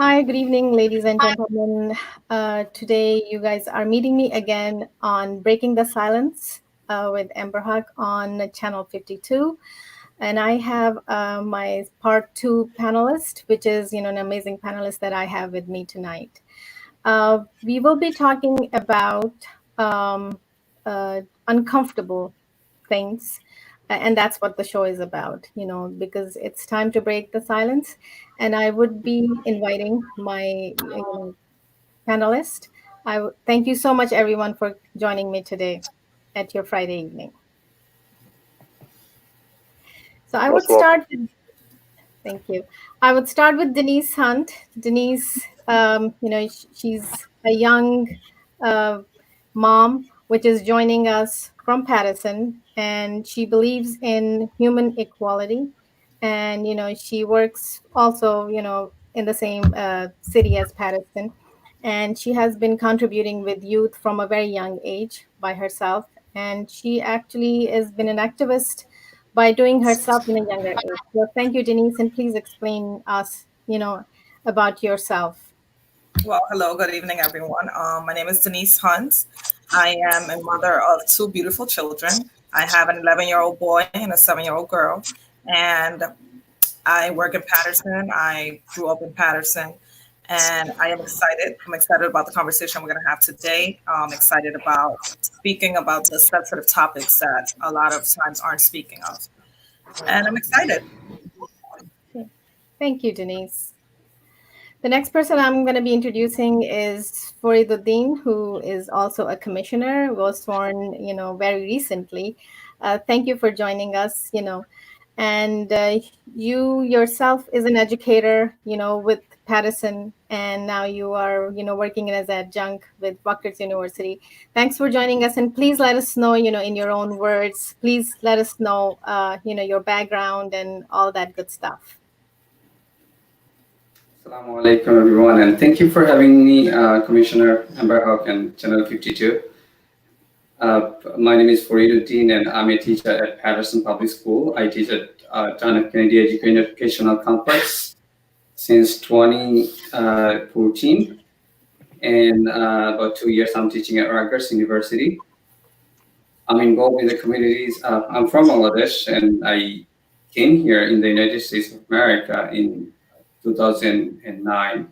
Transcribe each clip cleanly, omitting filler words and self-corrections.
Hi, good evening, ladies and gentlemen. Today, you guys are meeting me again on Breaking the Silence with Amber Huck on Channel 52. And I have my part two panelist, which is, an amazing panelist that I have with me tonight. We will be talking about um, uncomfortable things. And that's what the show is about, because it's time to break the silence. And I would be inviting my panelist. Thank you so much, everyone, for joining me today at your Friday evening. So I would Most welcome. start Thank you. I would start with Denise Hunt. Denise, she's a young uh, mom, which is joining us from Patterson, and she believes in human equality. And, she works also, in the same city as Patterson. And she has been contributing with youth from a very young age by herself. And she actually has been an activist by doing herself in a younger age. So thank you, Denise, and please explain us, about yourself. Well, hello, good evening, everyone. My name is Denise Hunt. I am a mother of two beautiful children. I have an 11-year-old boy and a 7-year-old girl, and I work in Patterson. I grew up in Patterson, and I am excited. I'm excited about the conversation we're going to have today. I'm excited about speaking about the sensitive topics that a lot of times aren't speaking of, and I'm excited. Okay. Thank you, Denise. The next person I'm going to be introducing is Fariduddin, who is also a commissioner, was sworn, very recently. Thank you for joining us, and you yourself is an educator, with Patterson, and now you are, working as adjunct with Rutgers University. Thanks for joining us, and please let us know, in your own words, please let us know, your background and all that good stuff. Assalamu alaikum, everyone, and thank you for having me, Commissioner Amber Hawk and Channel 52. My name is Fariduddin, and I'm a teacher at Patterson Public School. I teach at John F. Kennedy Educational Complex since 2014, and about 2 years I'm teaching at Rutgers University. I'm involved in the communities. I'm from Bangladesh, and I came here in the United States of America in 2009.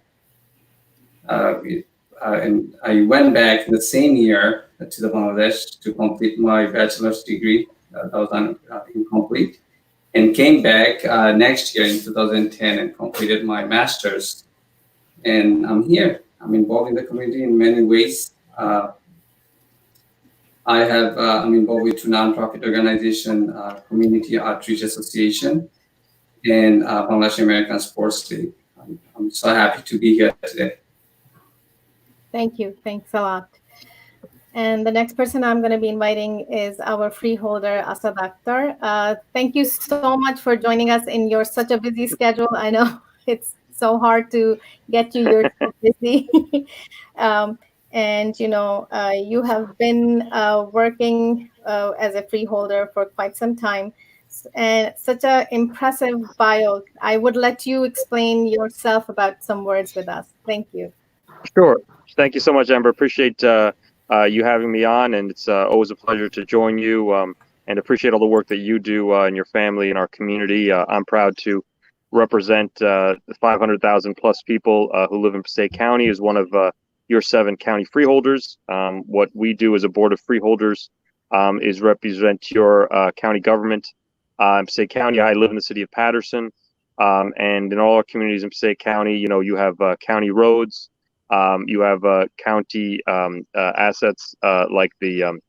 And I went back the same year to the Bangladesh to complete my bachelor's degree. That was incomplete, and came back next year in 2010 and completed my master's. And I'm here. I'm involved in the community in many ways. I'm involved with two nonprofit organization, Community Outreach Association, and Bangladesh American Sports League. I'm so happy to be here today. Thank you. Thanks a lot. And the next person I'm going to be inviting is our freeholder, Asad Akhtar. Thank you so much for joining us in your such a busy schedule. I know it's so hard to get you. You're so busy. um, and, you have been working as a freeholder for quite some time. And such a impressive bio. I would let you explain yourself about some words with us. Thank you. Sure. Thank you so much, Amber. Appreciate you having me on, and it's always a pleasure to join you. And appreciate all the work that you do in your family and our community. I'm proud to represent the 500,000 plus people who live in Passaic County as one of your 7 county freeholders. What we do as a board of freeholders is represent your county government. In Passaic County, I live in the city of Patterson, and in all our communities in Passaic County, you have county roads. You have county assets like the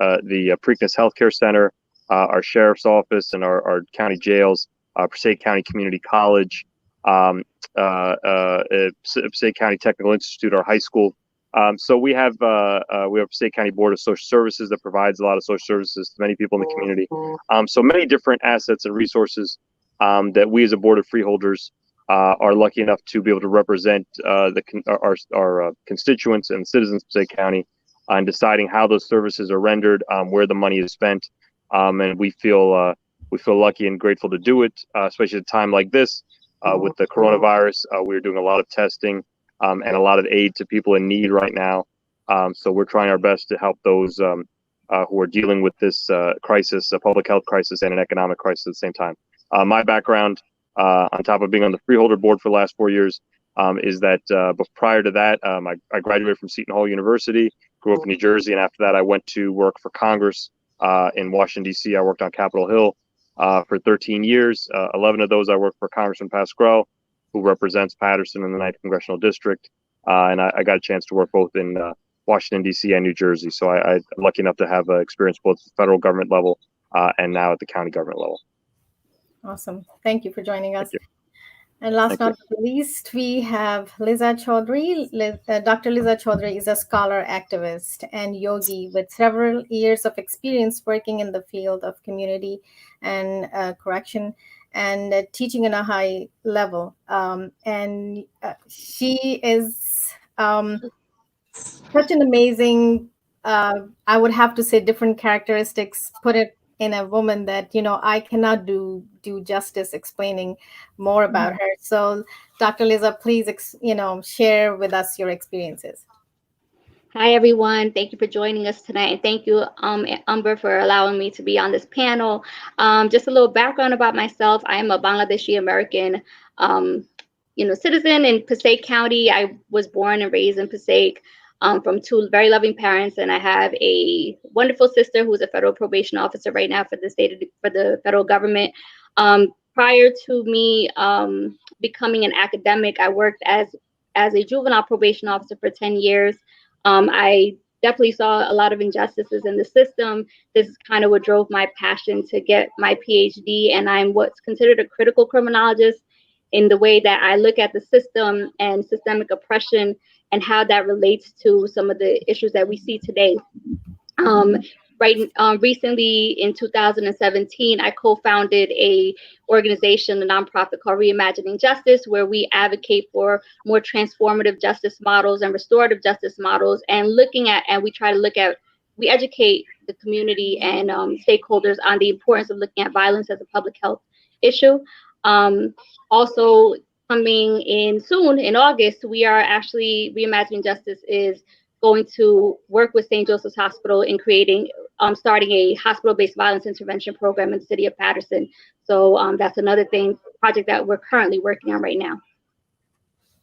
Preakness Healthcare Center, our sheriff's office, and our county jails, Passaic County Community College, Passaic County Technical Institute, our high school. So we have Passaic County Board of Social Services that provides a lot of social services to many people in the community. So many different assets and resources that we as a board of freeholders are lucky enough to be able to represent our constituents and citizens of Passaic County on deciding how those services are rendered, where the money is spent, and we feel lucky and grateful to do it, especially at a time like this with the coronavirus. We're doing a lot of testing and a lot of aid to people in need right now. So we're trying our best to help those who are dealing with this crisis, a public health crisis and an economic crisis at the same time. My background, on top of being on the Freeholder board for the last 4 years, is that but prior to that, I graduated from Seton Hall University, grew up in New Jersey, and after that I went to work for Congress in Washington, D.C. I worked on Capitol Hill for 13 years. 11 of those I worked for Congressman Pascrell, who represents Paterson in the 9th Congressional District, and I got a chance to work both in Washington, D.C. and New Jersey. So I'm lucky enough to have experience both at the federal government level and now at the county government level. Awesome. Thank you for joining us. Thank you. And last Thank but not least, we have Liza Chaudhry. Dr. Liza Chaudhry is a scholar, activist, and yogi with several years of experience working in the field of community and correction and teaching on a high level. And she is such an amazing, I would have to say, different characteristics, put it in a woman that, I cannot do justice explaining more about her. So Dr. Liza, please, share with us your experiences. Hi, everyone. Thank you for joining us tonight. And thank you, Amber, for allowing me to be on this panel. Just a little background about myself. I am a Bangladeshi American, citizen in Passaic County. I was born and raised in Passaic. From two very loving parents, and I have a wonderful sister who's a federal probation officer right now for the federal government. Prior to me becoming an academic, I worked as a juvenile probation officer for 10 years. I definitely saw a lot of injustices in the system. This is kind of what drove my passion to get my PhD, and I'm what's considered a critical criminologist in the way that I look at the system and systemic oppression and how that relates to some of the issues that we see today. Recently in 2017, I co-founded a organization, a nonprofit called Reimagining Justice, where we advocate for more transformative justice models and restorative justice models, and we educate the community and stakeholders on the importance of looking at violence as a public health issue. Also, coming in soon, in August, we are actually, Reimagining Justice is going to work with St. Joseph's Hospital in starting a hospital-based violence intervention program in the city of Paterson. So that's another project that we're currently working on right now.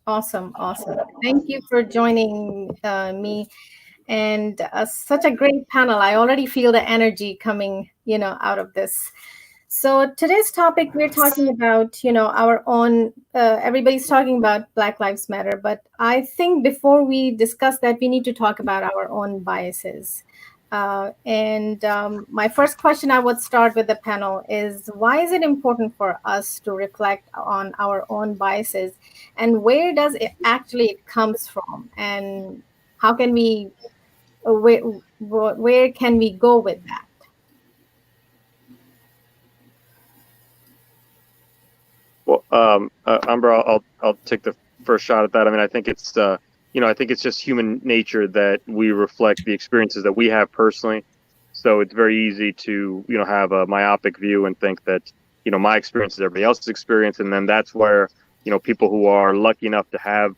Awesome. Thank you for joining me. And such a great panel. I already feel the energy coming, out of this. So today's topic, we're talking about, our own, everybody's talking about Black Lives Matter, but I think before we discuss that, we need to talk about our own biases. And my first question I would start with the panel is, why is it important for us to reflect on our own biases, and where does it actually comes from, and how can we, where can we go with that? Well, Amber, I'll take the first shot at that. I mean, I think it's I think it's just human nature that we reflect the experiences that we have personally. So it's very easy to have a myopic view and think that my experience is everybody else's experience, and then that's where people who are lucky enough to have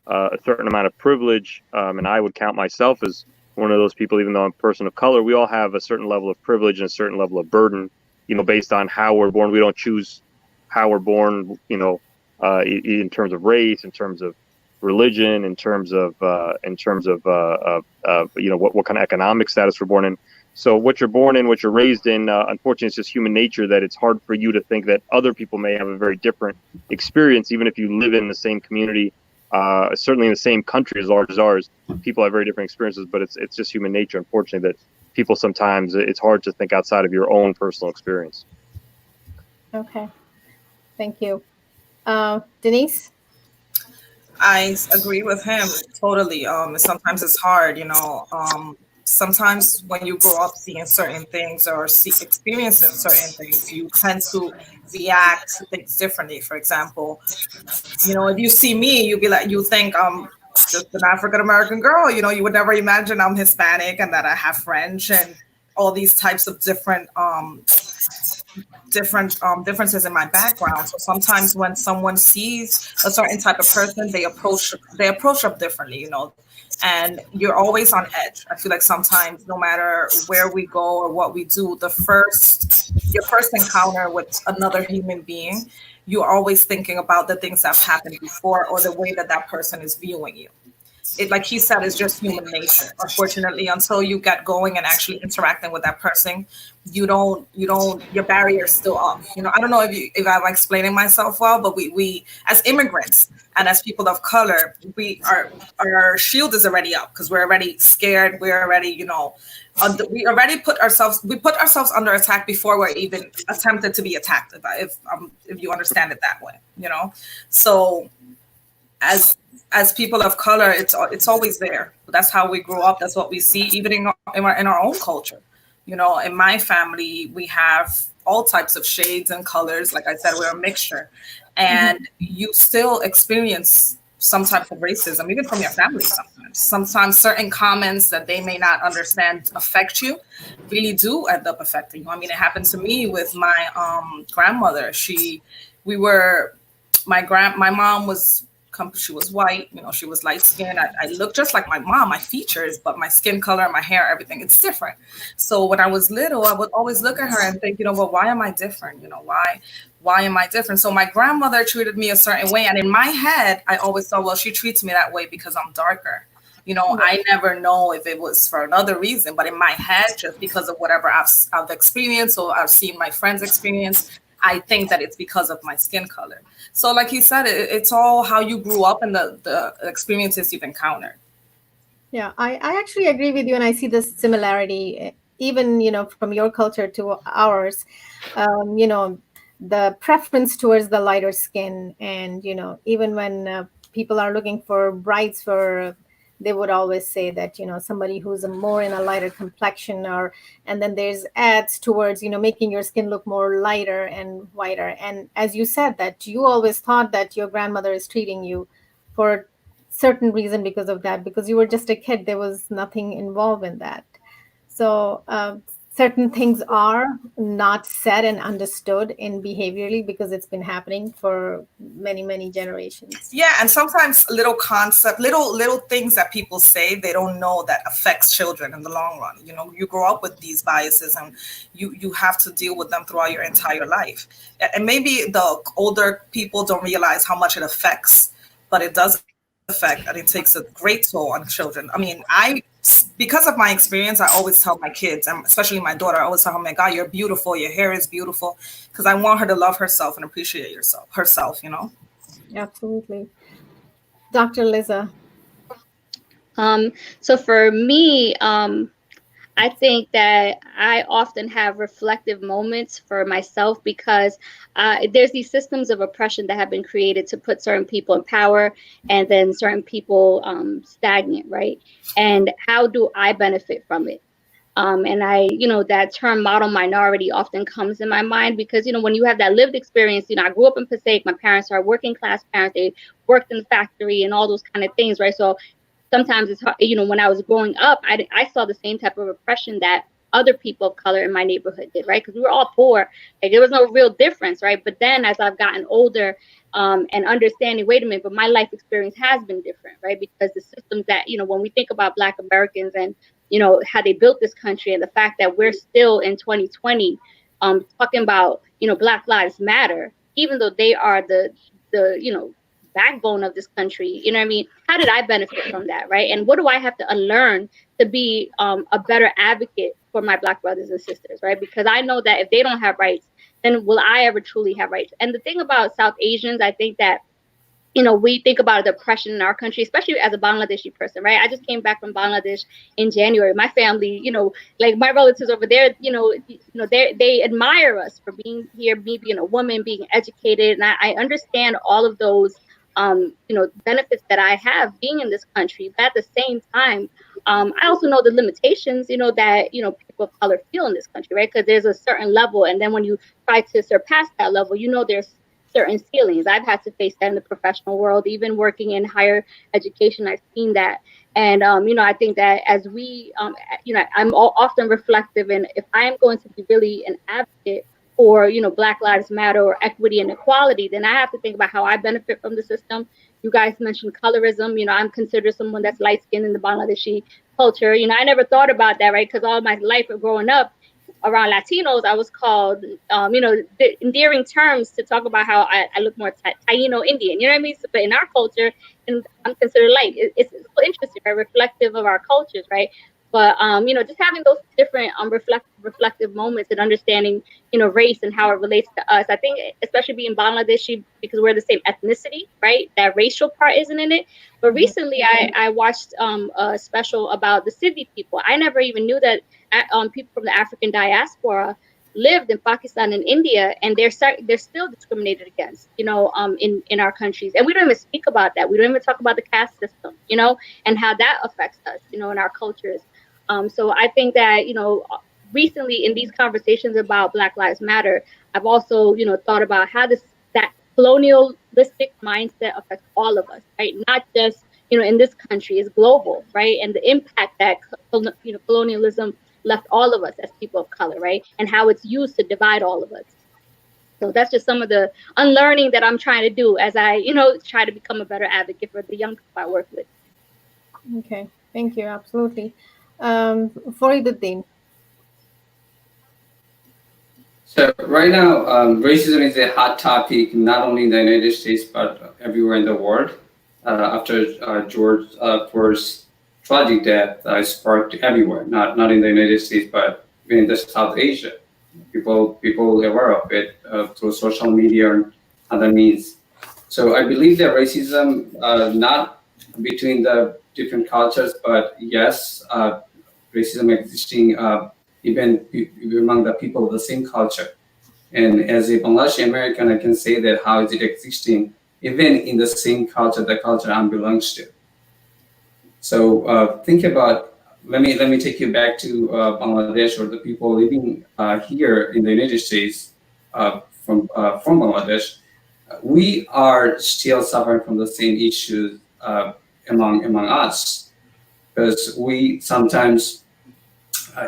a certain amount of privilege, and I would count myself as one of those people, even though I'm a person of color. We all have a certain level of privilege and a certain level of burden, based on how we're born. We don't choose how we're born, in terms of race, in terms of religion, in terms of what kind of economic status we're born in. So what you're born in, what you're raised in, unfortunately, it's just human nature that it's hard for you to think that other people may have a very different experience, even if you live in the same community, certainly in the same country as large as ours. People have very different experiences, but it's just human nature, unfortunately, that people sometimes, it's hard to think outside of your own personal experience. Okay. Thank you. Denise? I agree with him totally. Sometimes it's hard, sometimes when you grow up seeing certain things or experiencing certain things, you tend to react to things differently. For example, if you see me, you think I'm just an African-American girl, you would never imagine I'm Hispanic and that I have French and all these types of different different differences in my background. So sometimes when someone sees a certain type of person, they approach up differently, you know. And you're always on edge. I feel like sometimes, no matter where we go or what we do, your first encounter with another human being, you're always thinking about the things that have happened before or the way that that person is viewing you. It, like he said, is just human nature. Unfortunately, until you get going and actually interacting with that person, your barrier is still up. You know, I don't know if I'm explaining myself well, but we as immigrants and as people of color, our shield is already up because we're already scared. We're already, you know, we already put ourselves under attack before we're even attempted to be attacked. If you understand it that way, you know. So as people of color, it's always there. That's how we grew up. That's what we see, even in our own culture. You know, in my family, we have all types of shades and colors. Like I said, we're a mixture, and you still experience some type of racism, even from your family. Sometimes certain comments that they may not understand affect you, really do end up affecting you. I mean, it happened to me with my grandmother. My mom was. She was white, you know, she was light skinned. I looked just like my mom, my features, but my skin color, my hair, everything, it's different. So when I was little, I would always look at her and think, you know, well, why am I different? You know, why am I different? So my grandmother treated me a certain way. And in my head, I always thought, well, she treats me that way because I'm darker. You know, I never know if it was for another reason, but in my head, just because of whatever I've experienced or I've seen my friends experience, I think that it's because of my skin color. So like he said, it's all how you grew up and the experiences you've encountered. Yeah, I actually agree with you, and I see this similarity, even, you know, from your culture to ours. You know, the preference towards the lighter skin, and, you know, even when people are looking for brides for, they would always say that, you know, somebody who's more in a lighter complexion, and then there's ads towards, you know, making your skin look more lighter and whiter. And as you said, that you always thought that your grandmother is treating you for certain reason because of that, because you were just a kid. There was nothing involved in that. So certain things are not said and understood in behaviorally because it's been happening for many, many generations. Yeah, and sometimes little things that people say, they don't know that affects children in the long run. You know, you grow up with these biases and you have to deal with them throughout your entire life. And maybe the older people don't realize how much it affects, but it does affect, and it takes a great toll on children. I mean, because of my experience, I always tell my kids, and especially my daughter, I always tell her, "My God, you're beautiful. Your hair is beautiful," because I want her to love herself and appreciate herself. You know. Absolutely. Dr. Liza. So for me, I think that I often have reflective moments for myself because there's these systems of oppression that have been created to put certain people in power and then certain people stagnant, right? And how do I benefit from it? And I, you know, that term model minority often comes in my mind because, you know, when you have that lived experience, you know, I grew up in Passaic, my parents are working class parents, they worked in the factory and all those kind of things, right? So sometimes it's hard, you know, when I was growing up, I saw the same type of oppression that other people of color in my neighborhood did, right? Because we were all poor. Like, there was no real difference, right? But then as I've gotten older and understanding, wait a minute, but my life experience has been different, right? Because the systems that, you know, when we think about Black Americans and, you know, how they built this country and the fact that we're still in 2020 talking about, you know, Black Lives Matter, even though they are the you know, backbone of this country, you know what I mean? How did I benefit from that, right? And what do I have to unlearn to be a better advocate for my Black brothers and sisters, right? Because I know that if they don't have rights, then will I ever truly have rights? And the thing about South Asians, I think that, you know, we think about the oppression in our country, especially as a Bangladeshi person, right? I just came back from Bangladesh in January. My family, you know, like my relatives over there, you know, they admire us for being here, me being a woman, being educated, and I understand all of those you know, benefits that I have being in this country. But at the same time, I also know the limitations, you know, that, you know, people of color feel in this country, right? Because there's a certain level. And then when you try to surpass that level, you know, there's certain ceilings. I've had to face that in the professional world, even working in higher education, I've seen that. And, you know, I think that as we, you know, I'm often reflective, and if I am going to be really an advocate for, you know, Black Lives Matter or equity and equality, then I have to think about how I benefit from the system. You guys mentioned colorism. You know, I'm considered someone that's light skinned in the Bangladeshi culture. You know, I never thought about that, right? Because all my life of growing up around Latinos, I was called, you know, the endearing terms to talk about how I look more Taino Indian. You know what I mean? So, but in our culture, and I'm considered light. It's so interesting, right? Reflective of our cultures, right? But you know, just having those different reflective moments and understanding, you know, race and how it relates to us. I think, especially being Bangladeshi, because we're the same ethnicity, right? That racial part isn't in it. But recently, I watched a special about the Sindhi people. I never even knew that people from the African diaspora lived in Pakistan and India, and they're still discriminated against, you know, in our countries, and we don't even speak about that. We don't even talk about the caste system, you know, and how that affects us, you know, in our cultures. So I think that, you know, recently in these conversations about Black Lives Matter, I've also, you know, thought about how that colonialistic mindset affects all of us, right? Not just, you know, in this country, it's global, right? And the impact that, you know, colonialism left all of us as people of color, right? And how it's used to divide all of us. So that's just some of the unlearning that I'm trying to do as I, you know, try to become a better advocate for the young people I work with. Okay, thank you. Absolutely. Fariduddin. So right now, racism is a hot topic not only in the United States but everywhere in the world. After George Floyd's tragic death, sparked everywhere, not in the United States but in the South Asia. People aware of it through social media and other means. So I believe that racism, not between the different cultures, but yes, racism existing even among the people of the same culture. And as a Bangladeshi American, I can say that how is it existing even in the same culture, the culture I belongs to. So think about. Let me take you back to Bangladesh or the people living here in the United States from Bangladesh. We are still suffering from the same issues among us, because we sometimes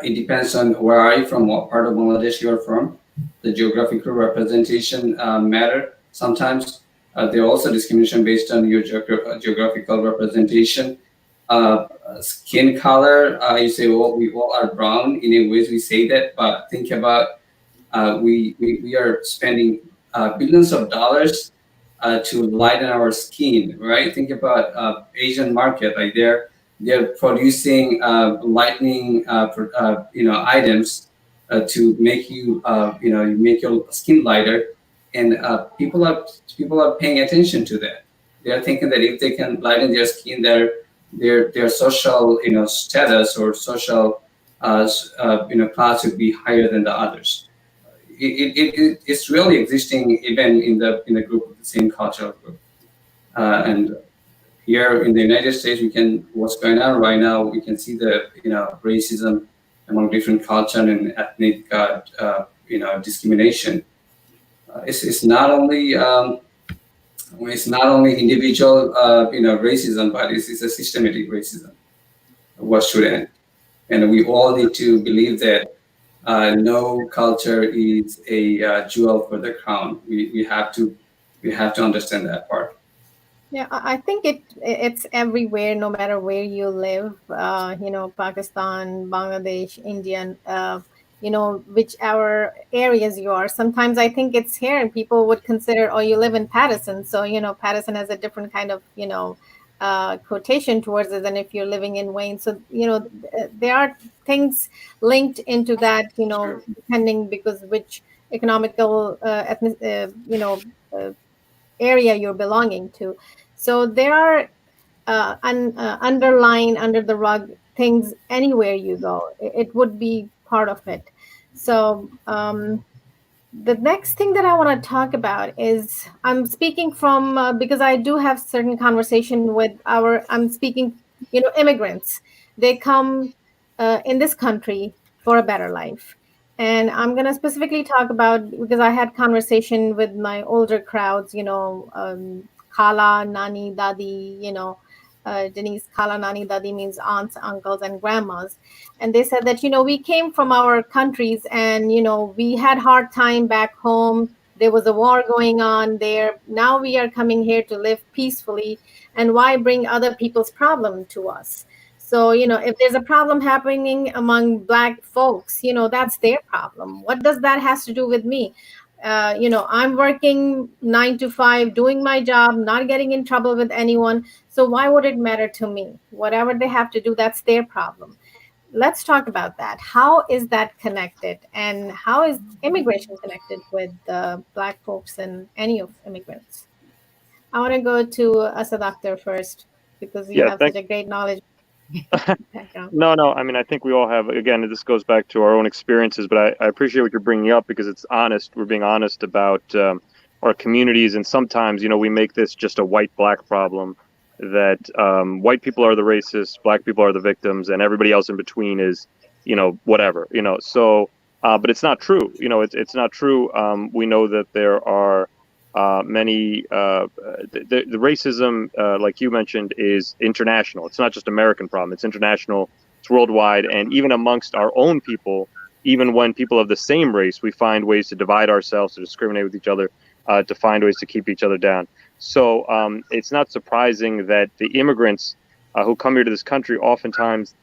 it depends on where are you from, what part of Bangladesh you are from. The geographical representation matter. Sometimes there are also discrimination based on your geographical representation. Skin color, you say, well, we all are brown. In a ways we say that, but think about we are spending billions of dollars to lighten our skin, right? Think about Asian market, like they're producing lightening items to make you you make your skin lighter, and people are paying attention to that. They are thinking that if they can lighten their skin, their social status or social class would be higher than the others. It's really existing even in the group of the same cultural group. And here in the United States, what's going on right now, we can see the racism among different culture and ethnic discrimination. It's not only individual racism, but it's a systematic racism. What should end? And we all need to believe that no culture is a jewel for the crown. We have to understand that part. Yeah, I think it's everywhere, no matter where you live. Pakistan, Bangladesh, Indian. Whichever areas you are. Sometimes I think it's here, and people would consider, oh, you live in Patterson, so Patterson has a different kind of quotation towards it than if you're living in Wayne. So there are things linked into that, depending because which economical area you're belonging to. So there are underlying under the rug things anywhere you go. It would be part of it. So the next thing that I want to talk about is I'm speaking from because I do have certain conversation with I'm speaking, immigrants. They come in this country for a better life. And I'm going to specifically talk about, because I had conversation with my older crowds, Khala, Nani, Dadi, Denise, Kala Nani Dadi means aunts, uncles, and grandmas. And they said that, we came from our countries and, we had hard time back home. There was a war going on there. Now we are coming here to live peacefully. And why bring other people's problem to us? So, if there's a problem happening among Black folks, that's their problem. What does that has to do with me? I'm working 9 to 5, doing my job, not getting in trouble with anyone. So why would it matter to me? Whatever they have to do, that's their problem. Let's talk about that. How is that connected? And how is immigration connected with Black folks and any of immigrants? I want to go to Asad Akhtar first because you Yeah, have such a great knowledge background. No. I mean, I think we all have, again, this goes back to our own experiences, but I appreciate what you're bringing up because it's honest. We're being honest about our communities. And sometimes, we make this just a white-black problem that white people are the racists, Black people are the victims, and everybody else in between is, whatever, So, but it's not true. It's not true. We know that there are many the racism, like you mentioned, is international. It's not just American problem. It's international. It's worldwide, and even amongst our own people, even when people of the same race, we find ways to divide ourselves, to discriminate with each other, to find ways to keep each other down. So it's not surprising that the immigrants who come here to this country, oftentimes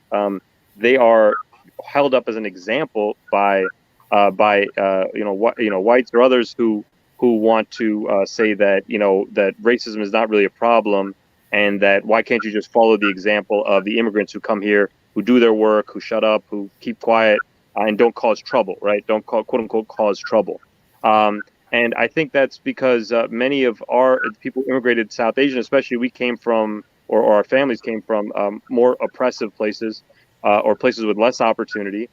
they are held up as an example by whites or others who want to say that, that racism is not really a problem and that why can't you just follow the example of the immigrants who come here, who do their work, who shut up, who keep quiet and don't cause trouble, right? Don't quote unquote cause trouble. And I think that's because many of our people immigrated to South Asia, especially we came from, or our families came from more oppressive places or places with less opportunity.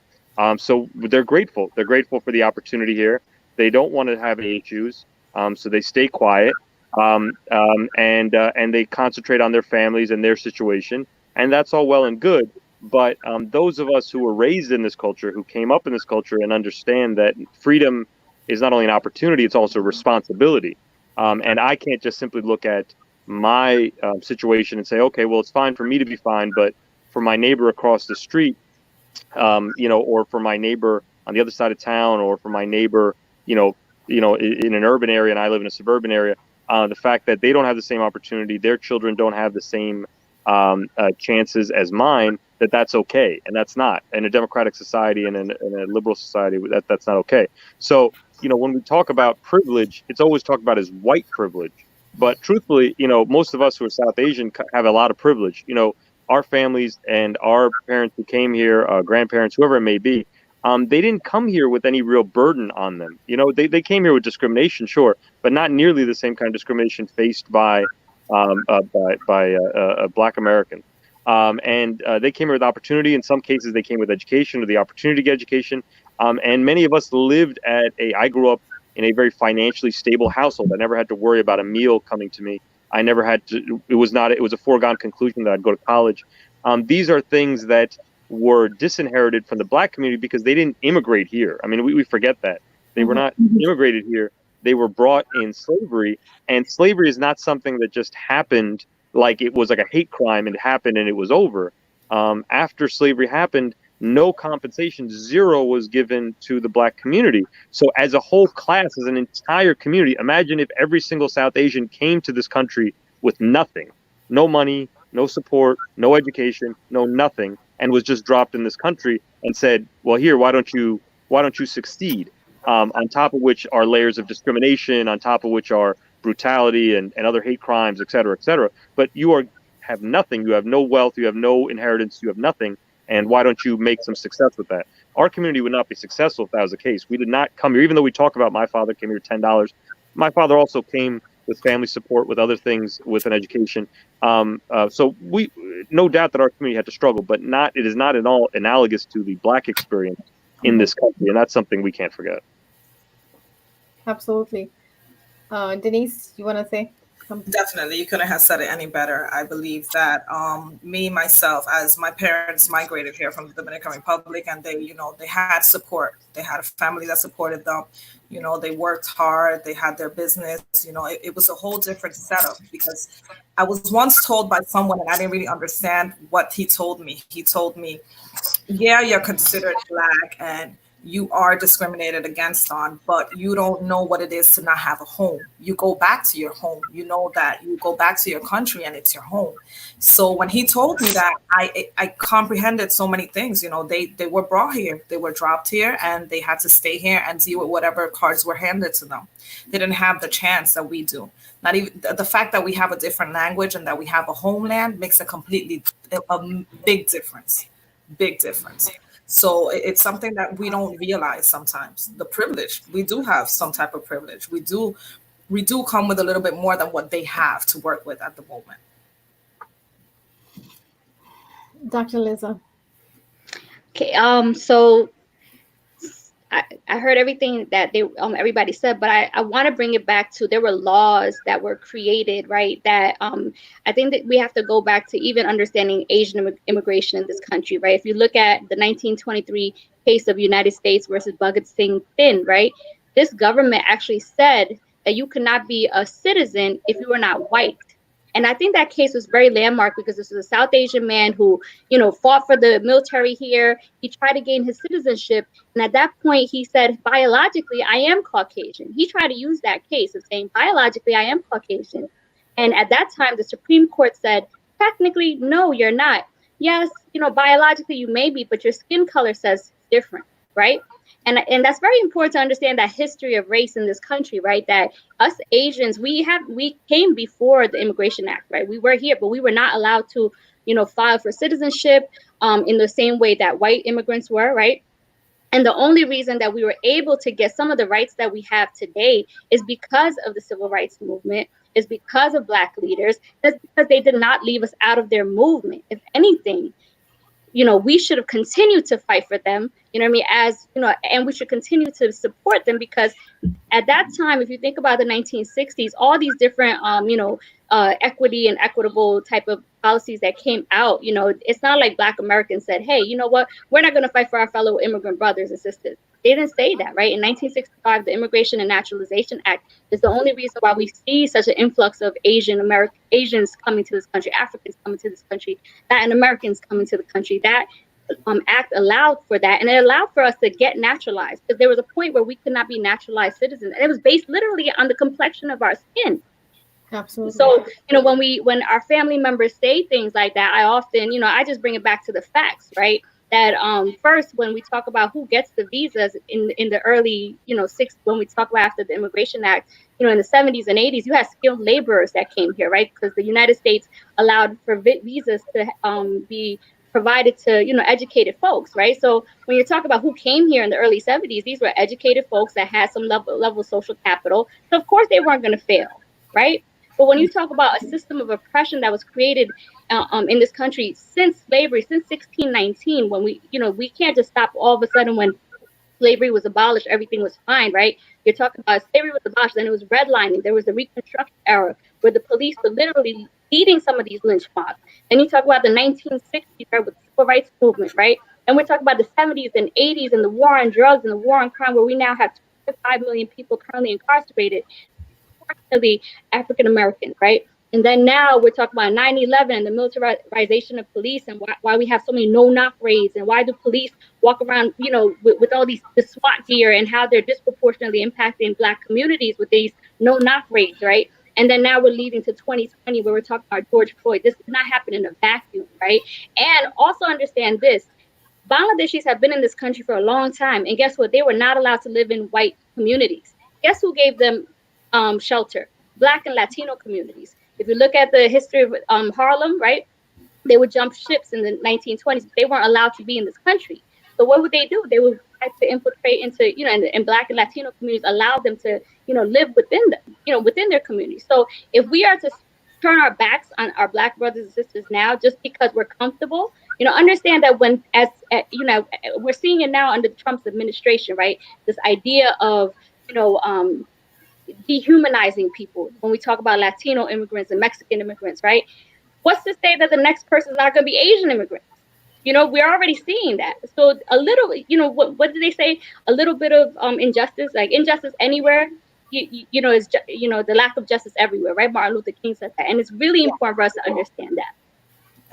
So they're grateful. They're grateful for the opportunity here. They don't want to have any issues, so they stay quiet, and they concentrate on their families and their situation, and that's all well and good. But those of us who were raised in this culture, who came up in this culture, and understand that freedom is not only an opportunity, it's also a responsibility. And I can't just simply look at my situation and say, okay, well, it's fine for me to be fine, but for my neighbor across the street, or for my neighbor on the other side of town, or for my neighbor, in an urban area and I live in a suburban area, the fact that they don't have the same opportunity, their children don't have the same chances as mine, that's okay. And that's not. In a democratic society and in a liberal society, that's not okay. So, when we talk about privilege, it's always talked about as white privilege. But truthfully, most of us who are South Asian have a lot of privilege. Our families and our parents who came here, grandparents, whoever it may be, they didn't come here with any real burden on them. They came here with discrimination, sure, but not nearly the same kind of discrimination faced by Black Americans. And they came here with opportunity. In some cases, they came with education or the opportunity to get education. And many of us lived I grew up in a very financially stable household. I never had to worry about a meal coming to me. I never had to, it was a foregone conclusion that I'd go to college. These are things that were disinherited from the Black community because they didn't immigrate here. I mean, we forget that. They were not immigrated here. They were brought in slavery, and slavery is not something that just happened like it was like a hate crime and it happened and it was over. After slavery happened, no compensation, zero was given to the Black community. So as a whole class, as an entire community, imagine if every single South Asian came to this country with nothing, no money, no support, no education, no nothing, and was just dropped in this country and said, well, here, why don't you succeed? On top of which are layers of discrimination, on top of which are brutality and other hate crimes, et cetera, et cetera. But you have nothing. You have no wealth. You have no inheritance. You have nothing. And why don't you make some success with that? Our community would not be successful if that was the case. We did not come here, even though we talk about my father came here $10. My father also came with family support, with other things, with an education. So we, no doubt that our community had to struggle, but it is not at all analogous to the Black experience in this country. And that's something we can't forget. Absolutely. Denise, you want to say? Definitely, you couldn't have said it any better. I believe that me myself, as my parents migrated here from the Dominican Republic, and they, they had support. They had a family that supported them. They worked hard. They had their business. It was a whole different setup because I was once told by someone, and I didn't really understand what he told me. He told me, yeah, you're considered black and you are discriminated against on, but you don't know what it is to not have a home. You go back to your home. You know that you go back to your country and it's your home. So when he told me that, I comprehended so many things. They were brought here, they were dropped here, and they had to stay here and deal with whatever cards were handed to them. They didn't have the chance that we do. Not even the fact that we have a different language and that we have a homeland makes a big difference. Big difference. So it's something that we don't realize sometimes. The privilege, we do have some type of privilege. We do come with a little bit more than what they have to work with at the moment. Dr. Liza. Okay, so I heard everything that everybody said, but I want to bring it back to, there were laws that were created, right? That I think that we have to go back to even understanding Asian immigration in this country, right? If you look at the 1923 case of United States versus Bhagat Singh Thind, right? This government actually said that you could not be a citizen if you were not white. And I think that case was very landmark because this was a South Asian man who, fought for the military here. He tried to gain his citizenship. And at that point, he said, biologically, I am Caucasian. He tried to use that case of saying, biologically, I am Caucasian. And at that time, the Supreme Court said, technically, no, you're not. Yes, biologically, you may be, but your skin color says different, right? And that's very important to understand that history of race in this country, right? That us Asians, we came before the Immigration Act, right? We were here, but we were not allowed to, file for citizenship in the same way that white immigrants were, right? And the only reason that we were able to get some of the rights that we have today is because of the civil rights movement, is because of Black leaders, it's because they did not leave us out of their movement. If anything, we should have continued to fight for them, and we should continue to support them because at that time, if you think about the 1960s, all these different, equity and equitable type of policies that came out, it's not like Black Americans said, hey, you know what, we're not going to fight for our fellow immigrant brothers and sisters. They didn't say that, right? In 1965, the Immigration and Naturalization Act is the only reason why we see such an influx of Asians coming to this country, Africans coming to this country, Latin Americans coming to the country. That act allowed for that, and it allowed for us to get naturalized because there was a point where we could not be naturalized citizens, and it was based literally on the complexion of our skin. Absolutely. So, when our family members say things like that, I often, I just bring it back to the facts, right? That first, when we talk about who gets the visas in the early, when we talk about after the Immigration Act, in the 70s and 80s, you had skilled laborers that came here, right? Because the United States allowed for visas to be provided to, educated folks, right? So when you talk about who came here in the early 70s, these were educated folks that had some level of social capital. So of course they weren't going to fail, right? But when you talk about a system of oppression that was created in this country since slavery, since 1619, when we can't just stop all of a sudden when slavery was abolished, everything was fine, right? You're talking about slavery was abolished, then it was redlining. There was the Reconstruction era where the police were literally leading some of these lynch mobs. Then you talk about the 1960s, right, with the civil rights movement, right? And we're talking about the 70s and 80s and the war on drugs and the war on crime, where we now have 5 million people currently incarcerated, unfortunately African American, right? And then now we're talking about 9/11 and the militarization of police, and why we have so many no-knock raids, and why do police walk around, with all the SWAT gear, and how they're disproportionately impacting Black communities with these no-knock raids, right? And then now we're leading to 2020, where we're talking about George Floyd. This did not happen in a vacuum, right? And also understand this: Bangladeshis have been in this country for a long time, and guess what? They were not allowed to live in white communities. Guess who gave them shelter? Black and Latino communities. If you look at the history of Harlem, right, they would jump ships in the 1920s, but they weren't allowed to be in this country. So what would they do? They would try to infiltrate into, and Black and Latino communities, allow them to, live within them, within their community. So if we are to turn our backs on our Black brothers and sisters now, just because we're comfortable, understand that when, we're seeing it now under Trump's administration, right? This idea of, dehumanizing people when we talk about Latino immigrants and Mexican immigrants, right? What's to say that the next person is not going to be Asian immigrants? You know, we're already seeing that. So a little, you know, what do they say? A little bit of injustice, like injustice anywhere, you know, is, you know, the lack of justice everywhere, right? Martin Luther King said that. And it's really important for us to understand that.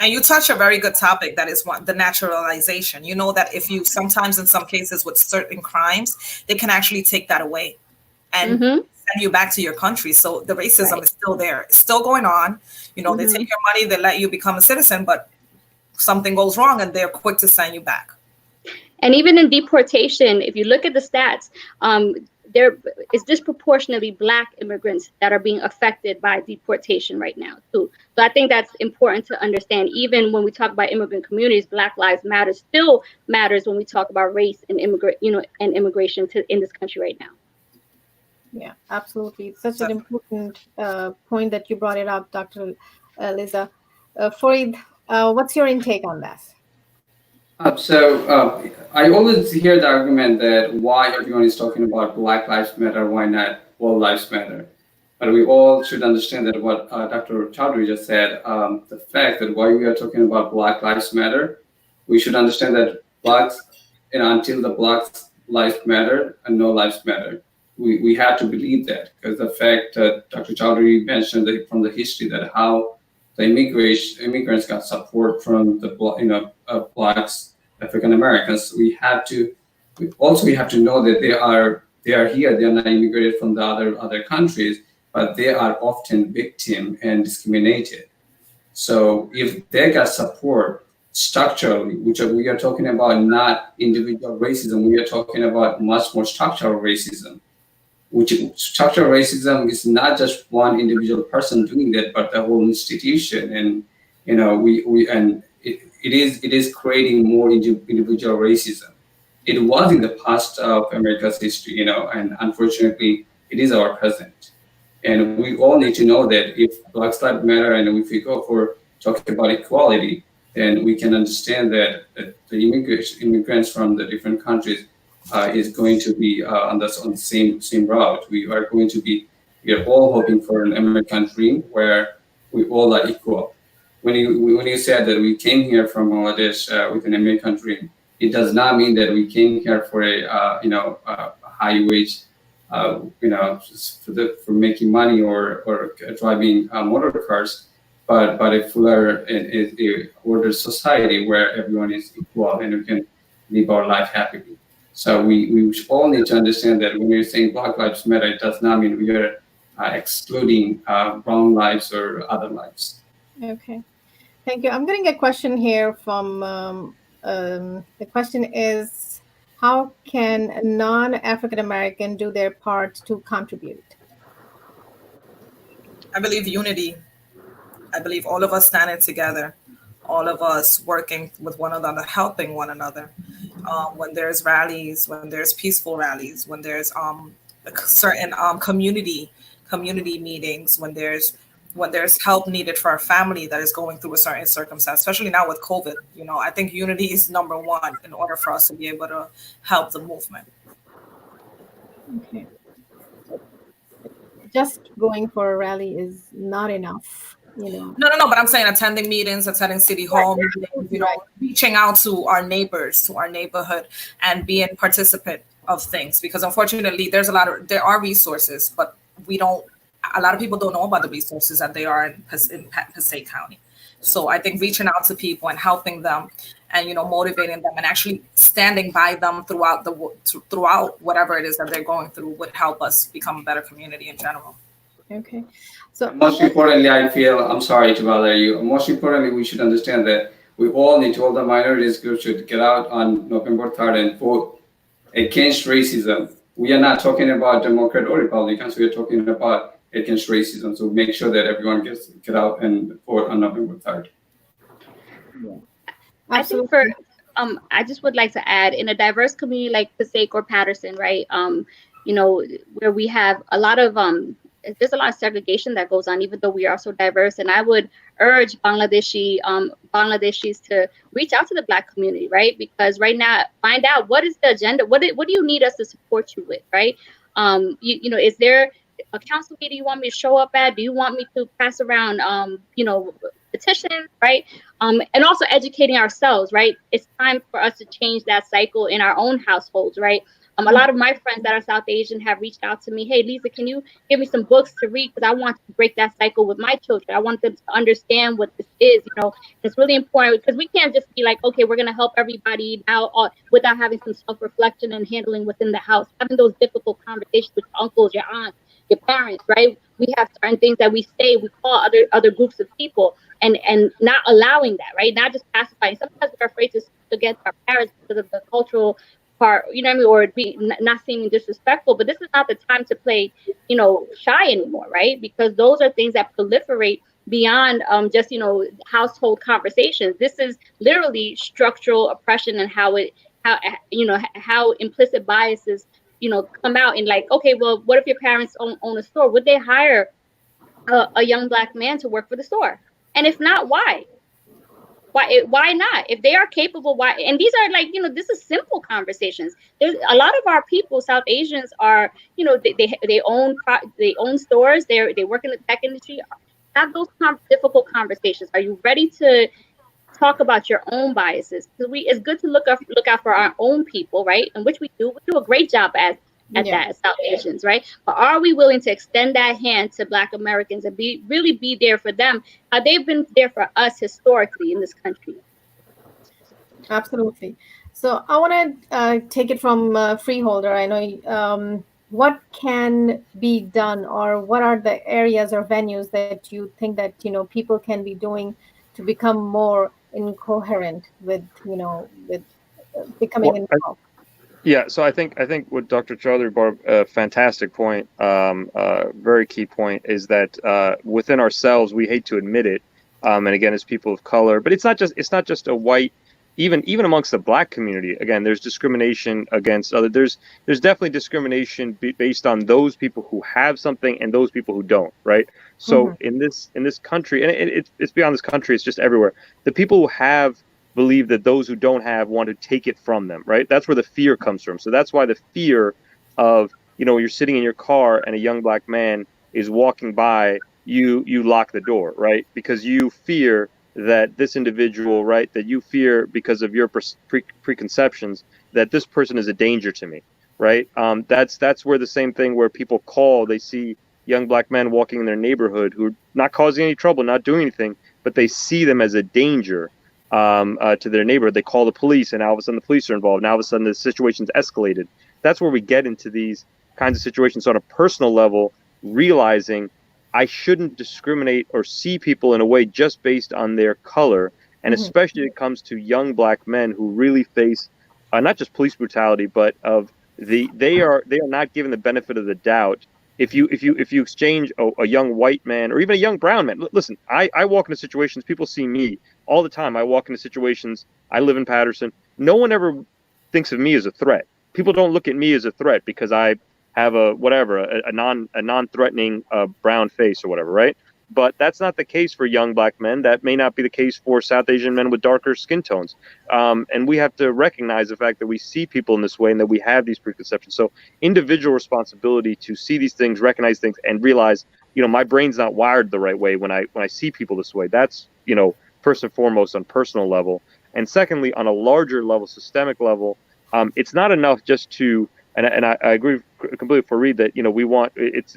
And you touch a very good topic, that is one, the naturalization. You know that if you sometimes in some cases with certain crimes, they can actually take that away and send you back to your country. So the racism is still there. It's still going on. You know, they take your money, they let you become a citizen, but something goes wrong and they're quick to send you back. And even in deportation, if you look at the stats, there is disproportionately Black immigrants that are being affected by deportation right now too. So I think that's important to understand. Even when we talk about immigrant communities, Black Lives Matter still matters when we talk about race and immigration in this country right now. Yeah, absolutely. It's such an important point that you brought it up, Dr. Liza. Farid, what's your intake on that? I always hear the argument that why everyone is talking about Black Lives Matter, why not all lives matter? But we all should understand that what Dr. Chaudhary just said, the fact that why we are talking about Black Lives Matter, we should understand that Blacks, you know, until the Black lives matter and no lives matter. We have to believe that, because the fact that Dr. Chaudhary mentioned that from the history that how the immigrants got support from the Blacks, African Americans. We have to know that they are here. They are not immigrated from the other countries, but they are often victim and discriminated. So if they got support structurally, which we are talking about, not individual racism, we are talking about much more structural racism. Which structural racism is not just one individual person doing that, but the whole institution. And you know, it is creating more individual racism. It was in the past of America's history, you know, and unfortunately, it is our present. And we all need to know that if Black Lives Matter, and if we go for talking about equality, then we can understand that the immigrants from the different countries is going to be on the same route. We are all hoping for an American dream where we all are equal. When you said that we came here from Bangladesh with an American dream, it does not mean that we came here for a high wage, for making money or driving motor cars, but a fuller a ordered society where everyone is equal and we can live our life happily. So we all need to understand that when we're saying Black Lives Matter, it does not mean we are excluding brown lives or other lives. Okay, thank you. I'm getting a question here from, the question is, how can a non-African American do their part to contribute? I believe unity. I believe all of us standing together, all of us working with one another, helping one another. When there's rallies, when there's peaceful rallies, when there's certain community meetings, when there's help needed for our family that is going through a certain circumstance, especially now with COVID, you know, I think unity is number one in order for us to be able to help the movement. Okay. Just going for a rally is not enough, you know. No, but I'm saying attending meetings, attending city hall meetings, you know, reaching out to our neighbors, to our neighborhood, and being participant of things. Because unfortunately, there are resources, but a lot of people don't know about the resources that they are in Passaic County. So I think reaching out to people and helping them, and you know, motivating them, and actually standing by them throughout whatever it is that they're going through would help us become a better community in general. Okay. So most importantly, I feel, I'm sorry to bother you. Most importantly, we should understand that we all need to, all the minorities groups should get out on November 3rd and vote against racism. We are not talking about Democrat or Republicans. We are talking about against racism. So make sure that everyone get out and vote on November 3rd. Yeah. I think I just would like to add, in a diverse community like Passaic or Patterson, right? You know, where we have a lot of there's a lot of segregation that goes on, even though we are so diverse. And I would urge Bangladeshis to reach out to the Black community, right? Because right now, find out what is the agenda, what do you need us to support you with, right? You know, is there a council meeting you want me to show up at? Do you want me to pass around, petitions, right? And also educating ourselves, right? It's time for us to change that cycle in our own households, right? A lot of my friends that are South Asian have reached out to me. Hey, Lisa, can you give me some books to read? Because I want to break that cycle with my children. I want them to understand what this is. It's really important because we can't just be like, okay, we're going to help everybody now without having some self-reflection and handling within the house, having those difficult conversations with your uncles, your aunts, your parents, right? We have certain things that we say, we call other groups of people, and not allowing that, right? Not just pacifying. Sometimes we're afraid to speak against our parents because of the cultural part, you know what I mean, or be not seeming disrespectful. But this is not the time to play, shy anymore, right? Because those are things that proliferate beyond just household conversations. This is literally structural oppression and how implicit biases come out in, like, okay, well, what if your parents own a store? Would they hire a young Black man to work for the store? And if not, why? Why not? If they are capable, why? And these are like, this is simple conversations. There's a lot of our people, South Asians, are, they own stores. They work in the tech industry. Have those difficult conversations. Are you ready to talk about your own biases? Because it's good to look out for our own people, right? And which we do. We do a great job at that as South Asians, right? But are we willing to extend that hand to Black Americans and really be there for them? They've been there for us historically in this country. Absolutely. So I want to take it from Freeholder. I know what can be done, or what are the areas or venues that you think that people can be doing to become more incoherent with becoming involved. Yeah, so I think what Dr. Chaudhary brought up, a fantastic point, very key point, is that within ourselves we hate to admit it, and again, as people of color, but it's not just a white, even amongst the Black community. Again, there's discrimination against other. There's definitely discrimination based on those people who have something and those people who don't, right? So in this country, and it's beyond this country, it's just everywhere. The people who have believe that those who don't have want to take it from them, right? That's where the fear comes from. So that's why the fear of, you're sitting in your car and a young Black man is walking by, you lock the door, right? Because you fear that this individual, right, that you fear because of your preconceptions, that this person is a danger to me, right? That's where the same thing where people they see young Black men walking in their neighborhood who are not causing any trouble, not doing anything, but they see them as a danger to their neighborhood. They call the police, and now all of a sudden the police are involved. Now all of a sudden the situation's escalated. That's where we get into these kinds of situations on a personal level, realizing I shouldn't discriminate or see people in a way just based on their color. And especially when it comes to young Black men who really face not just police brutality, but they are not given the benefit of the doubt. If you exchange a young white man or even a young brown man, listen, I walk into situations, people see me all the time. I walk into situations, I live in Patterson. No one ever thinks of me as a threat. People don't look at me as a threat because I have a non-threatening brown face or whatever, right? But that's not the case for young Black men. That may not be the case for South Asian men with darker skin tones. And we have to recognize the fact that we see people in this way and that we have these preconceptions. So individual responsibility to see these things, recognize things, and realize, my brain's not wired the right way when I see people this way. That's, first and foremost on personal level. And secondly, on a larger level, systemic level, it's not enough just to, and I agree completely with Fareed that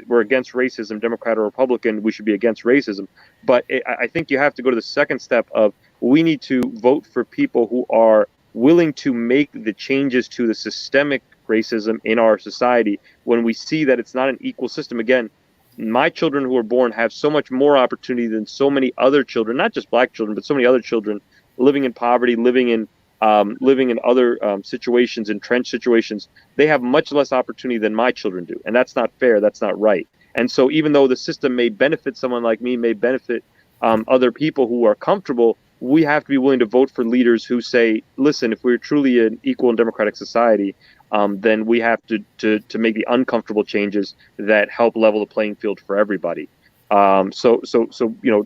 we're against racism, Democrat or Republican, we should be against racism. But I think you have to go to the second step of we need to vote for people who are willing to make the changes to the systemic racism in our society when we see that it's not an equal system. Again, my children who are born have so much more opportunity than so many other children, not just Black children, but so many other children living in poverty, living in other situations, entrenched situations. They have much less opportunity than my children do. And that's not fair. That's not right. And so even though the system may benefit someone like me, may benefit other people who are comfortable, we have to be willing to vote for leaders who say, listen, if we're truly an equal and democratic society, then we have to make the uncomfortable changes that help level the playing field for everybody. So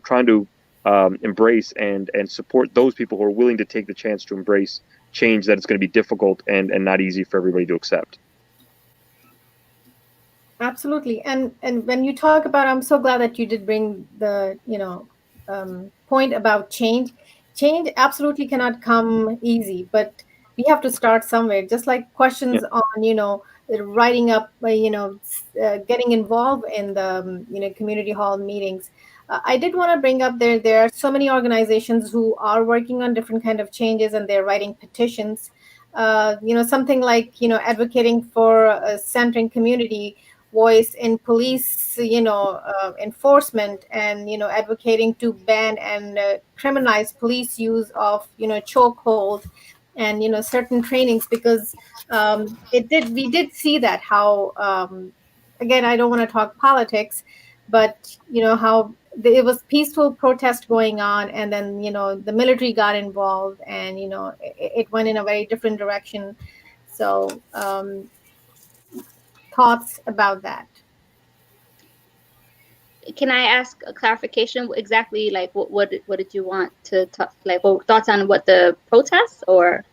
trying to embrace and support those people who are willing to take the chance to embrace change that it's going to be difficult and not easy for everybody to accept. Absolutely. And when you talk about, I'm so glad that you did bring the, point about change. Change absolutely cannot come easy, but we have to start somewhere. Just like Yeah. questions on, writing up, getting involved in the, community hall meetings. I did want to bring up there are so many organizations who are working on different kind of changes, and they're writing petitions. Something like, advocating for centering community voice in police, enforcement, and advocating to ban and criminalize police use of chokehold, and certain trainings, because we did see that how, again, I don't want to talk politics, but how it was peaceful protest going on, and then the military got involved, and it went in a very different direction. So thoughts about that? Can I ask a clarification? Exactly, like what did you want to talk? Like, what thoughts on what the protests or?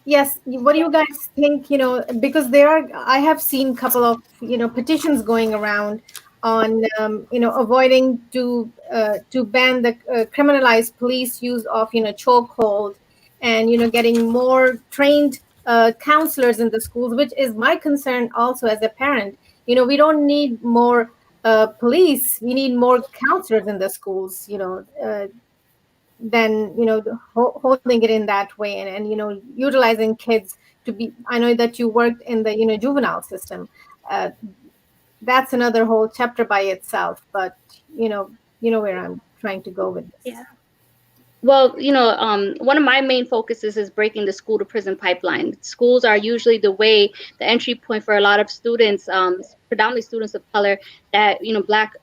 Yes, what do you guys think? Because I have seen a couple of petitions going around on avoiding to ban the criminalized police use of chokehold, and getting more trained counselors in the schools, which is my concern also as a parent. We don't need more police; we need more counselors in the schools. Than holding it in that way, and utilizing kids to be. I know that you worked in the juvenile system. uh, that's another whole chapter by itself, but where I'm trying to go with this. Yeah. Well, one of my main focuses is breaking the school to prison pipeline. Schools are usually the entry point for a lot of students, predominantly students of color, that, Black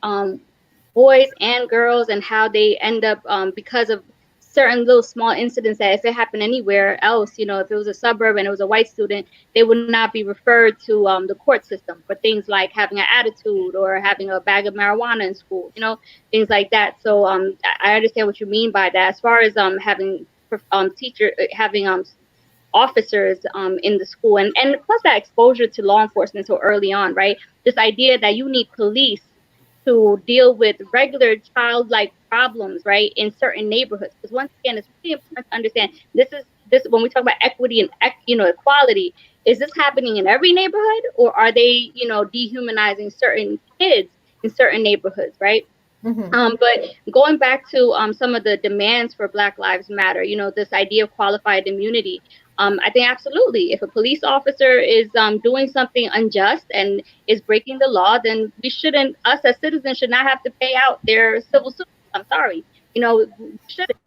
boys and girls, and how they end up, because of certain little small incidents, that if it happened anywhere else, if it was a suburb and it was a white student, they would not be referred to the court system for things like having an attitude or having a bag of marijuana in school, things like that. So I understand what you mean by that. As far as having having officers in the school, and plus that exposure to law enforcement so early on, right? This idea that you need police to deal with regular childlike problems, right, in certain neighborhoods. Because once again, it's really important to understand this when we talk about equity and equality. Is this happening in every neighborhood, or are they dehumanizing certain kids in certain neighborhoods, right? Mm-hmm. But going back to some of the demands for Black Lives Matter, this idea of qualified immunity, I think absolutely, if a police officer is doing something unjust and is breaking the law, then us as citizens should not have to pay out their civil suits. I'm sorry, we shouldn't.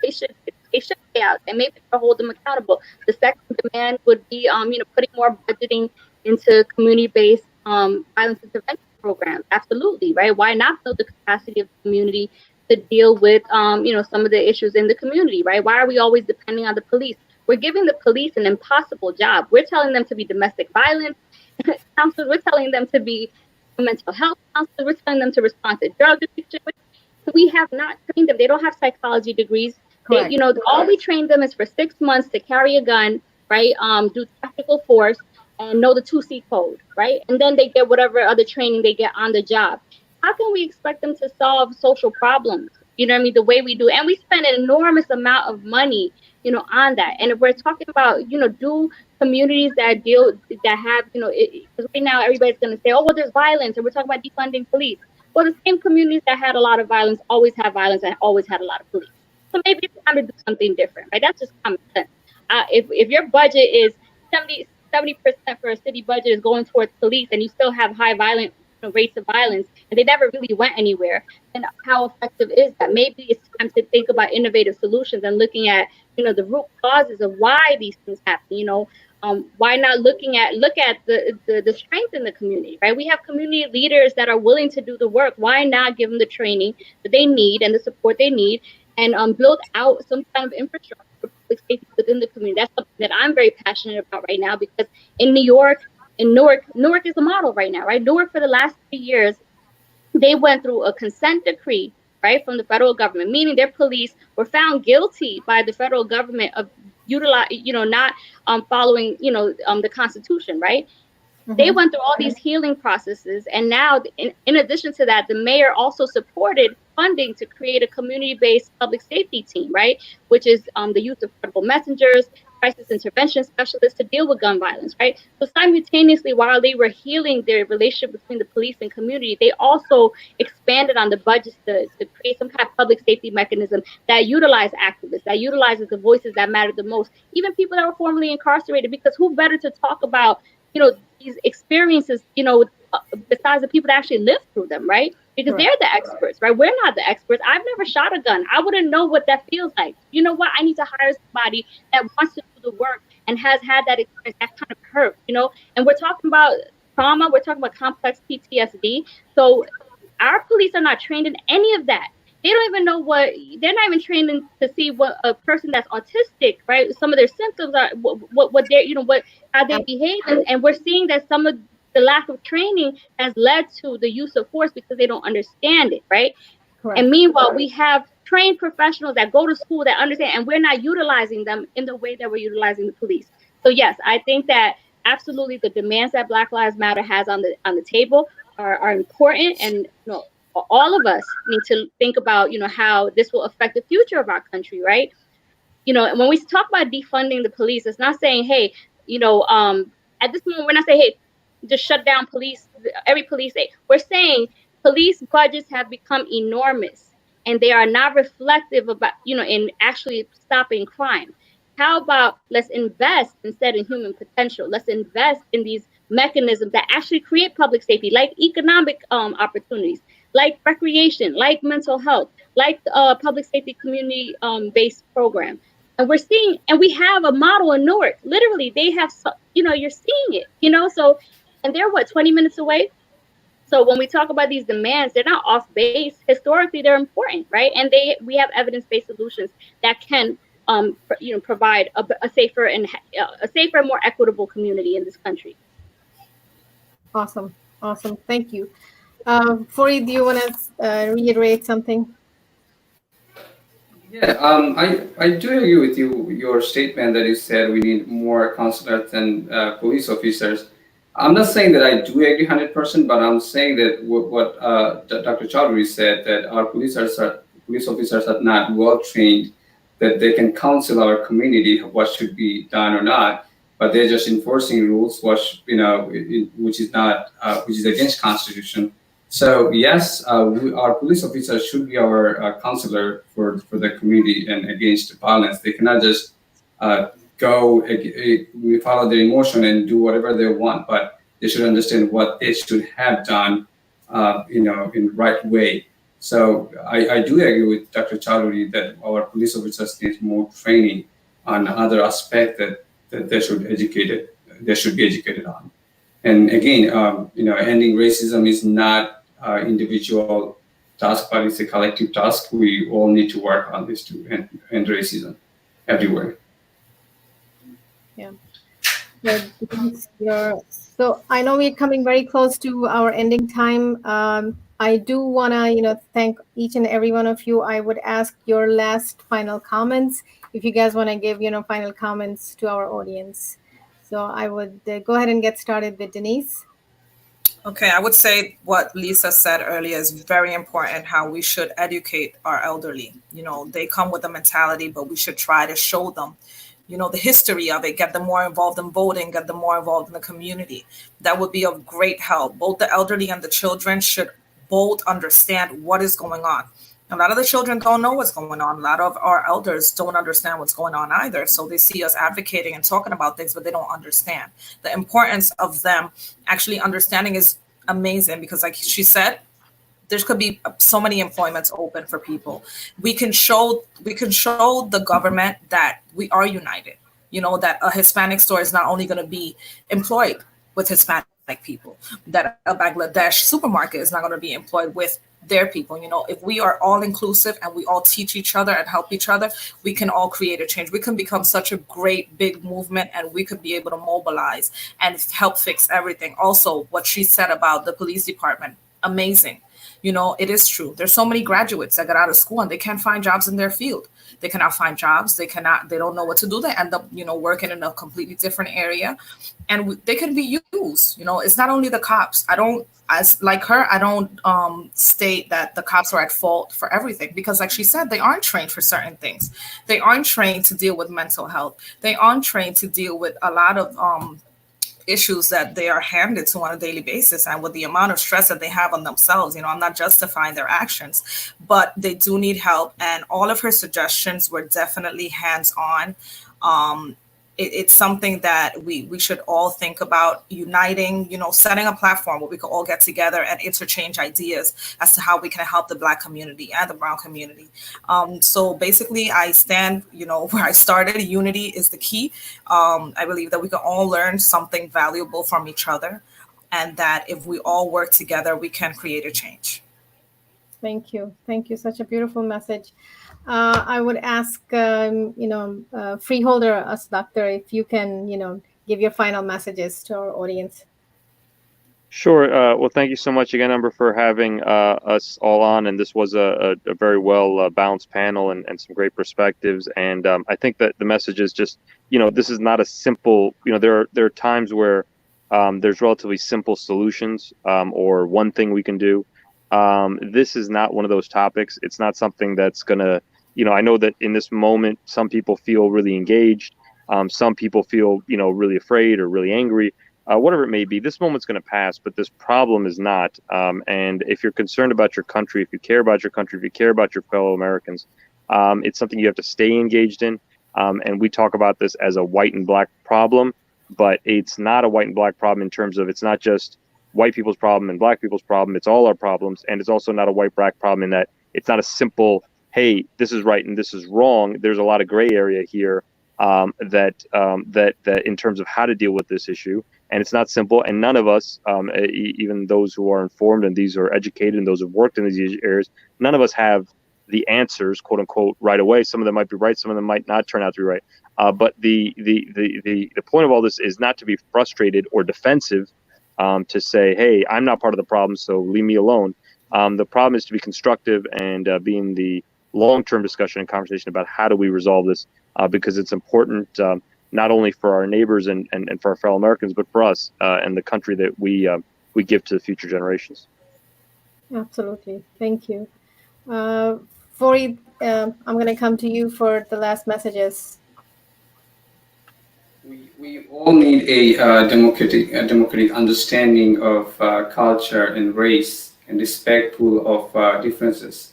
They should pay out, and maybe hold them accountable. The second demand would be, putting more budgeting into community-based violence intervention programs. Absolutely, right? Why not build the capacity of the community to deal with, some of the issues in the community, right? Why are we always depending on the police? We're giving the police an impossible job. We're telling them to be domestic violence counselors. We're telling them to be mental health counselors. We're telling them to respond to drug addiction. We have not trained them. They don't have psychology degrees. They, all we train them is for 6 months to carry a gun, right? Do tactical force and know the 2C code, right? And then they get whatever other training they get on the job. How can we expect them to solve social problems? You know what I mean? The way we do. And we spend an enormous amount of money, on that. And if we're talking about, do communities that have, because right now everybody's going to say, oh, well, there's violence, and we're talking about defunding police. Well, the same communities that had a lot of violence always have violence and always had a lot of police. So maybe it's time to do something different, right? That's just common sense. If your budget is 70% for a city budget is going towards police, and you still have high violent rates of violence, and they never really went anywhere, then how effective is that? Maybe it's time to think about innovative solutions and looking at the root causes of why these things happen. Why not look at the strength in the community, right? We have community leaders that are willing to do the work. Why not give them the training that they need and the support they need, and build out some kind of infrastructure for public safety within the community? That's something that I'm very passionate about right now, because in Newark is the model right now, right? Newark, for the last 3 years, they went through a consent decree, right, from the federal government, meaning their police were found guilty by the federal government of not following, the Constitution, right? They went through all these healing processes. And now, in addition to that, the mayor also supported funding to create a community-based public safety team, right? Which is the use of credible messengers, crisis intervention specialists to deal with gun violence, right? So simultaneously, while they were healing their relationship between the police and community, they also expanded on the budgets to create some kind of public safety mechanism that utilize activists, that utilizes the voices that matter the most, even people that were formerly incarcerated, because who better to talk about, these experiences, besides the people that actually lived through them, right? Because they're the experts, right? We're not the experts. I've never shot a gun. I wouldn't know what that feels like. You know what? I need to hire somebody that wants to do the work and has had that experience, that kind of hurt, And we're talking about trauma. We're talking about complex PTSD. So our police are not trained in any of that. They don't even know they're not even trained to see what a person that's autistic, right? Some of their symptoms are, what they're, how they behave. And we're seeing that some of the lack of training has led to the use of force because they don't understand it, right? Correct. And meanwhile, we have trained professionals that go to school that understand, and we're not utilizing them in the way that we're utilizing the police. So yes, I think that absolutely the demands that Black Lives Matter has on the table are important, and all of us need to think about how this will affect the future of our country, right? And when we talk about defunding the police, it's not saying, hey, at this moment we're not saying, hey, just shut down every police state. We're saying police budgets have become enormous and they are not reflective about, in actually stopping crime. How about let's invest instead in human potential? Let's invest in these mechanisms that actually create public safety, like economic opportunities, like recreation, like mental health, like public safety community based program. And we're seeing, and we have a model in Newark. Literally, they have, you're seeing it, so. And they're 20 minutes away. So when we talk about these demands, they're not off base. Historically, they're important, right? And we have evidence-based solutions that can, provide a safer and more equitable community in this country. Awesome. Thank you. Fareed, do you want to reiterate something? Yeah, I do agree with your statement that you said we need more counselors and police officers. I'm not saying that I do agree 100%, but I'm saying that what Dr. Chowdhury said, that our police officers are not well trained, that they can counsel our community what should be done or not, but they're just enforcing rules, which is against Constitution. So yes, our police officers should be our counselor for the community and against violence. They cannot just we follow their emotion and do whatever they want, but they should understand what they should have done, in the right way. So I do agree with Dr. Chowdhury that our police officers need more training on other aspects that they should be educated on. And again, ending racism is not an individual task, but it's a collective task. We all need to work on this to end racism everywhere. Yeah. So I know we're coming very close to our ending time. I do want to, thank each and every one of you. I would ask your last final comments if you guys want to give, final comments to our audience. So I would go ahead and get started with Denise. Okay, I would say what Lisa said earlier is very important, how we should educate our elderly. They come with a mentality, but we should try to show them the history of it, get them more involved in voting, get them more involved in the community. That would be of great help. Both the elderly and the children should both understand what is going on. A lot of the children don't know what's going on. A lot of our elders don't understand what's going on either. So they see us advocating and talking about things, but they don't understand. The importance of them actually understanding is amazing because, like she said, there could be so many employments open for people. We can show the government that we are united. That a Hispanic store is not only going to be employed with Hispanic people, that a Bangladesh supermarket is not going to be employed with their people. If we are all inclusive and we all teach each other and help each other, we can all create a change. We can become such a great big movement, and we could be able to mobilize and help fix everything. Also, what she said about the police department, amazing. It is true. There's so many graduates that got out of school and they can't find jobs in their field. They cannot find jobs. They don't know what to do. They end up, working in a completely different area, and they can be used. It's not only the cops. I don't state that the cops are at fault for everything, because like she said, they aren't trained for certain things. They aren't trained to deal with mental health. They aren't trained to deal with a lot of issues that they are handed to on a daily basis, and with the amount of stress that they have on themselves. I'm not justifying their actions, but they do need help. And all of her suggestions were definitely hands-on. It's something that we should all think about uniting, setting a platform where we can all get together and interchange ideas as to how we can help the Black community and the brown community. So basically, I stand, where I started. Unity is the key. I believe that we can all learn something valuable from each other, and that if we all work together, we can create a change. Thank you. Thank you. Such a beautiful message. I would ask, Freeholder, us doctor, if you can, give your final messages to our audience. Sure. Well, thank you so much again, Amber, for having us all on. And this was a very well balanced panel and some great perspectives. And I think that the message is just, this is not a simple, there are times where there's relatively simple solutions or one thing we can do. This is not one of those topics. It's not something that's going to, I know that in this moment, some people feel really engaged. Some people feel, really afraid or really angry, whatever it may be. This moment's going to pass, but this problem is not. And if you're concerned about your country, if you care about your country, if you care about your fellow Americans, it's something you have to stay engaged in. And we talk about this as a white and Black problem, but it's not a white and Black problem in terms of it's not just white people's problem and Black people's problem. It's all our problems. And it's also not a white-Black problem in that it's not a simple, hey, this is right and this is wrong. There's a lot of gray area here that in terms of how to deal with this issue. And it's not simple. And none of us, even those who are informed and these are educated and those who have worked in these areas, none of us have the answers, quote unquote, right away. Some of them might be right. Some of them might not turn out to be right. But the point of all this is not to be frustrated or defensive, to say, hey, I'm not part of the problem, so leave me alone. The problem is to be constructive and be in the long-term discussion and conversation about how do we resolve this, because it's important not only for our neighbors and for our fellow Americans, but for us and the country that we give to the future generations. Absolutely. Thank you. Fourie, I'm going to come to you for the last messages. We all need a democratic understanding of culture and race and respectful of differences,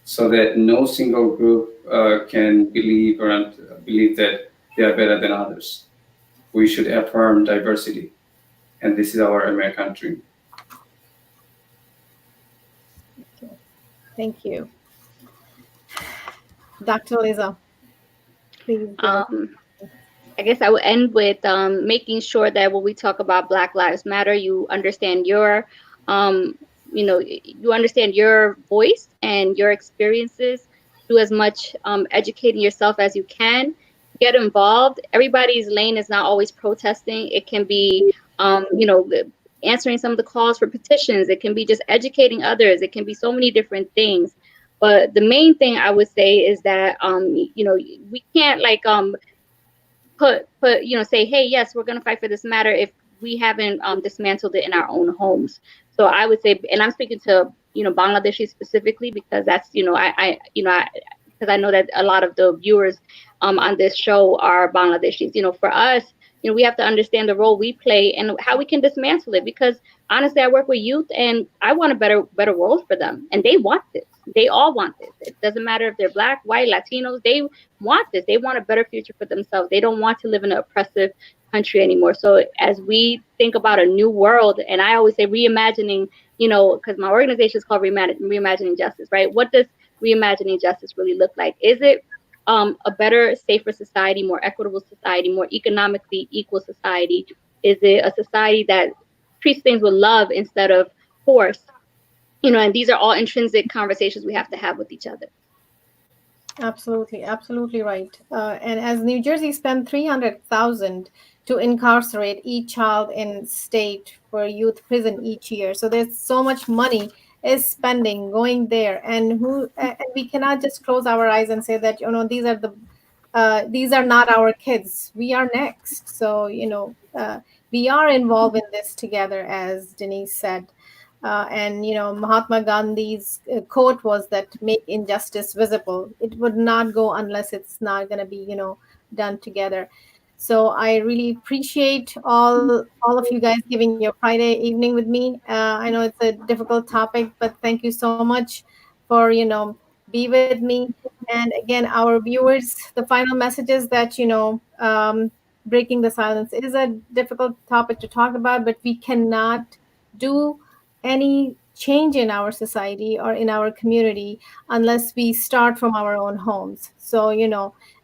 so that no single group can believe that they are better than others. We should affirm diversity, and this is our American dream. Thank you. Dr. Liza, please. I guess I would end with making sure that when we talk about Black Lives Matter, you understand your, you understand your voice and your experiences. Do as much educating yourself as you can. Get involved. Everybody's lane is not always protesting. It can be, answering some of the calls for petitions. It can be just educating others. It can be so many different things. But the main thing I would say is that, we can't say, hey, yes, we're going to fight for this matter if we haven't dismantled it in our own homes. So I would say, and I'm speaking to, Bangladeshi specifically, because that's, because I know that a lot of the viewers on this show are Bangladeshis. For us, we have to understand the role we play and how we can dismantle it, because honestly, I work with youth and I want a better world for them. And they want this. They all want this. It doesn't matter if they're Black, white, Latinos, they want this. They want a better future for themselves. They don't want to live in an oppressive country anymore. So as we think about a new world, and I always say reimagining, because my organization is called Reimagining Justice, right? What does reimagining justice really look like? Is it a better, safer society, more equitable society, more economically equal society? Is it a society that treats things with love instead of force? And these are all intrinsic conversations we have to have with each other. Absolutely right. And as New Jersey spent $300,000 to incarcerate each child in state for youth prison each year, so there's so much money is spending, going there, and we cannot just close our eyes and say that, these are not our kids. We are next. So, we are involved in this together, as Denise said. And, Mahatma Gandhi's quote was that make injustice visible. It would not go unless it's not going to be, done together. So I really appreciate all of you guys giving your Friday evening with me. I know it's a difficult topic, but thank you so much for, be with me. And again, our viewers, the final message is that, breaking the silence is a difficult topic to talk about, but we cannot do any change in our society or in our community unless we start from our own homes. So,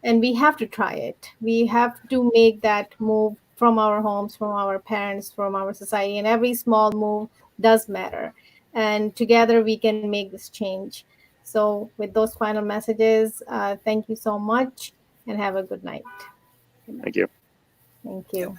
and we have to try it. We have to make that move from our homes, from our parents, from our society, and every small move does matter. And together we can make this change. So, with those final messages, thank you so much and have a good night. Thank you. Thank you.